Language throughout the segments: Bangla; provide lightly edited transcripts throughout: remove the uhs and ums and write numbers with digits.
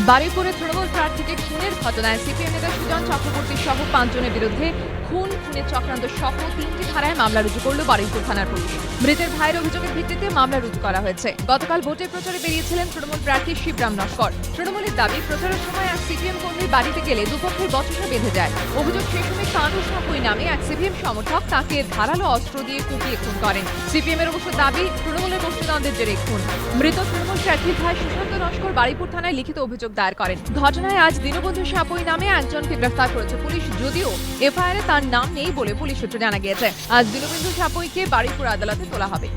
বারুইপুরে তৃণমূল প্রার্থীকে খুনের ঘটনায় সিপিএম নেতা সুজন চক্রবর্তী সহ 5 জনের বিরুদ্ধে খুনের চক্রান্ত সহ 3টি ধারায় মামলা রুজু করল বারুইপুর থানার পুলিশ। মৃতের ভাইয়ের অভিযোগের ভিত্তিতে মামলা রুজু করা হয়েছে। গতকাল ভোটের প্রচারে বেরিয়েছিলেন তৃণমূল প্রার্থী শিবরাম নস্কর। তৃণমূলের দাবি, প্রচারের সময় এক সিপিএম কর্মীর বাড়িতে গেলে দুপক্ষের বচসা বেঁধে যায়। অভিযোগ, সেই সময় কানু সাপুই নামে এক সিপিএম সমর্থক তাকে ধারালো অস্ত্র দিয়ে কুপিয়ে খুন করেন। সিপিএম এর অবশ্য দাবি, তৃণমূলের গোষ্ঠীদ্বন্দ্বের জেরে খুন। মৃত তৃণমূল প্রার্থীর ভাই সুশান্ত নস্কর বারুইপুর থানায় লিখিত অভিযোগ দায়ের করেন। ঘটনায় আজ দীনবন্ধু সাপুই নামে একজনকে গ্রেফতার করেছে পুলিশ, যদিও এফআইআরে তার নাম নেই বলে পুলিশ সূত্রে জানা গিয়েছে। আজ দীনবন্ধু সাপুইকে বারুইপুর আদালতে তোলা হবে।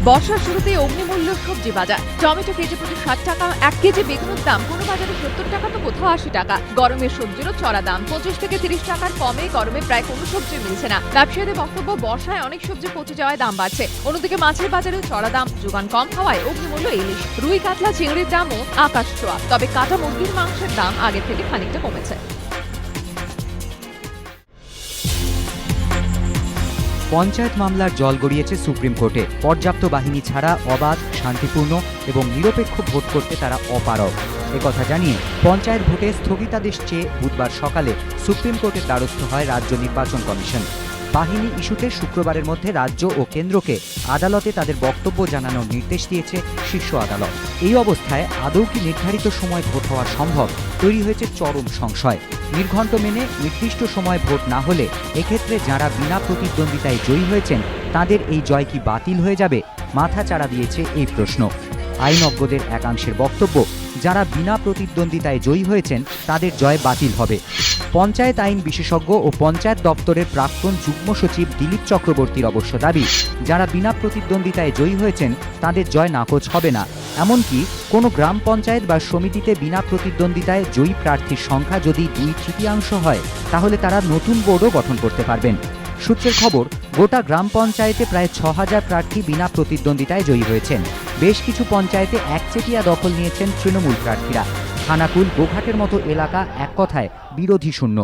বর্ষার শুরুতে অগ্নিমূল্য সবজি বাজার। টমেটো কেজি প্রতি 60 টাকা, 1 কেজি বেগুনের দাম কোনো বাজারে 70 টাকা তো কোথাও 80 টাকা। গরমের সবজিরও চড়া দাম, 25 থেকে 30 টাকার কমে গরমে প্রায় কোনো সবজি মিলছে না। ব্যবসায়ীদের বক্তব্য, বর্ষায় অনেক সবজি পচে যাওয়ায় দাম বাড়ছে। অন্যদিকে মাছের বাজারেও চড়া দাম, যোগান কম হওয়ায় অগ্নিমূল্য ইলিশ, রুই, কাতলা, চিংড়ির দামও আকাশ ছোঁয়া। তবে কাটা মুরগির মাংসের দাম আগের থেকে খানিকটা কমেছে। পঞ্চায়েত মামলার জল গড়িয়েছে সুপ্রিম কোর্টে। পর্যাপ্ত বাহিনী ছাড়া অবাধ, শান্তিপূর্ণ এবং নিরপেক্ষ ভোট করতে তারা অপারগ। একথা জানিয়ে পঞ্চায়েত ভোটে স্থগিতাদেশ চেয়ে বুধবার সকালে সুপ্রিম কোর্টের দ্বারস্থ হয় রাজ্য নির্বাচন কমিশন। বাহিনী ইস্যুতে শুক্রবারের মধ্যে রাজ্য ও কেন্দ্রকে আদালতে তাদের বক্তব্য জানানোর নির্দেশ দিয়েছে শীর্ষ আদালত। এই অবস্থায় আদৌ কি নির্ধারিত সময় ভোট হওয়া সম্ভব, তৈরি হয়েছে চরম সংশয়। নির্ঘণ্ট মেনে নির্দিষ্ট সময় ভোট না হলে এক্ষেত্রে যাঁরা বিনা প্রতিদ্বন্দ্বিতায় জয়ী হয়েছেন তাদের এই জয় কি বাতিল হয়ে যাবে? মাথা চাড়া দিয়েছে এই প্রশ্ন। আইনজ্ঞদের একাংশের বক্তব্য, যারা বিনা প্রতিদ্বন্দ্বিতায় জয়ী হয়েছেন তাদের জয় বাতিল হবে। পঞ্চায়েত আইন বিশেষজ্ঞ ও পঞ্চায়েত দপ্তরের প্রাক্তন যুগ্ম সচিব দিলীপ চক্রবর্তীর অবশ্য দাবি, যারা বিনা প্রতিদ্বন্দ্বিতায় জয়ী হয়েছেন তাদের জয় নাকচ হবে না। এমনকি কোনো গ্রাম পঞ্চায়েত বা সমিতিতে বিনা প্রতিদ্বন্দ্বিতায় জয়ী প্রার্থীর সংখ্যা যদি 2/3 হয় তাহলে তারা নতুন বোর্ডও গঠন করতে পারবেন। সূত্রের খবর, গোটা গ্রাম পঞ্চায়েতে প্রায় 6000 প্রার্থী বিনা প্রতিদ্বন্দ্বিতায় জয়ী হয়েছেন। বেশ কিছু পঞ্চায়েতে একচেটিয়া দখল নিয়েছেন তৃণমূল প্রার্থীরা। খানাকুল, গোঘাটের মতো এলাকা এক কথায় বিরোধী শূন্য।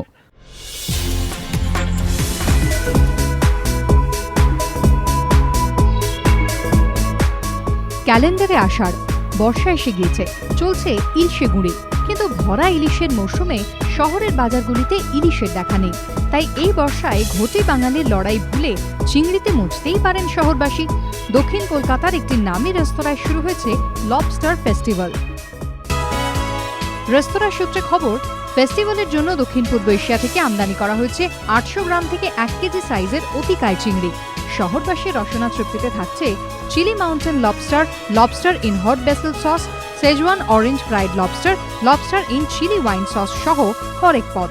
ক্যালেন্ডারে আষাঢ়, বর্ষা এসে গিয়েছে, চলছে ইলশে গুঁড়ি। কিন্তু ভরা ইলিশের মরশুমে শহরের বাজারগুলিতে ইলিশের দেখা নেই। তাই এই বর্ষায় ঘটি বাঙালির লড়াই ভুলে চিংড়িতে মুছতেই পারেন শহরবাসী। দক্ষিণ কলকাতার একটি নামী রেস্তোরাঁয় শুরু হয়েছে লবস্টার ফেস্টিভ্যাল। রেস্তোরাঁ সূত্রে খবর, ফেস্টিভ্যালের জন্য দক্ষিণ পূর্ব এশিয়া থেকে আমদানি করা হয়েছে 800 গ্রাম থেকে 1 কেজি সাইজের অতিকায় চিংড়ি। শহরবাসীর রসনা তৃপ্তিতে থাকছে chilli mountain lobster, lobster in hot basil sauce, Szechuan orange fried lobster, lobster in chilli wine sauce সহ হরেক পদ।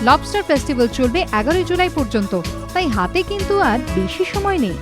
লবস্টার ফেস্টিভ্যাল চলবে 11 জুলাই পর্যন্ত, তাই হাতে কিন্তু আর বেশি সময় নেই।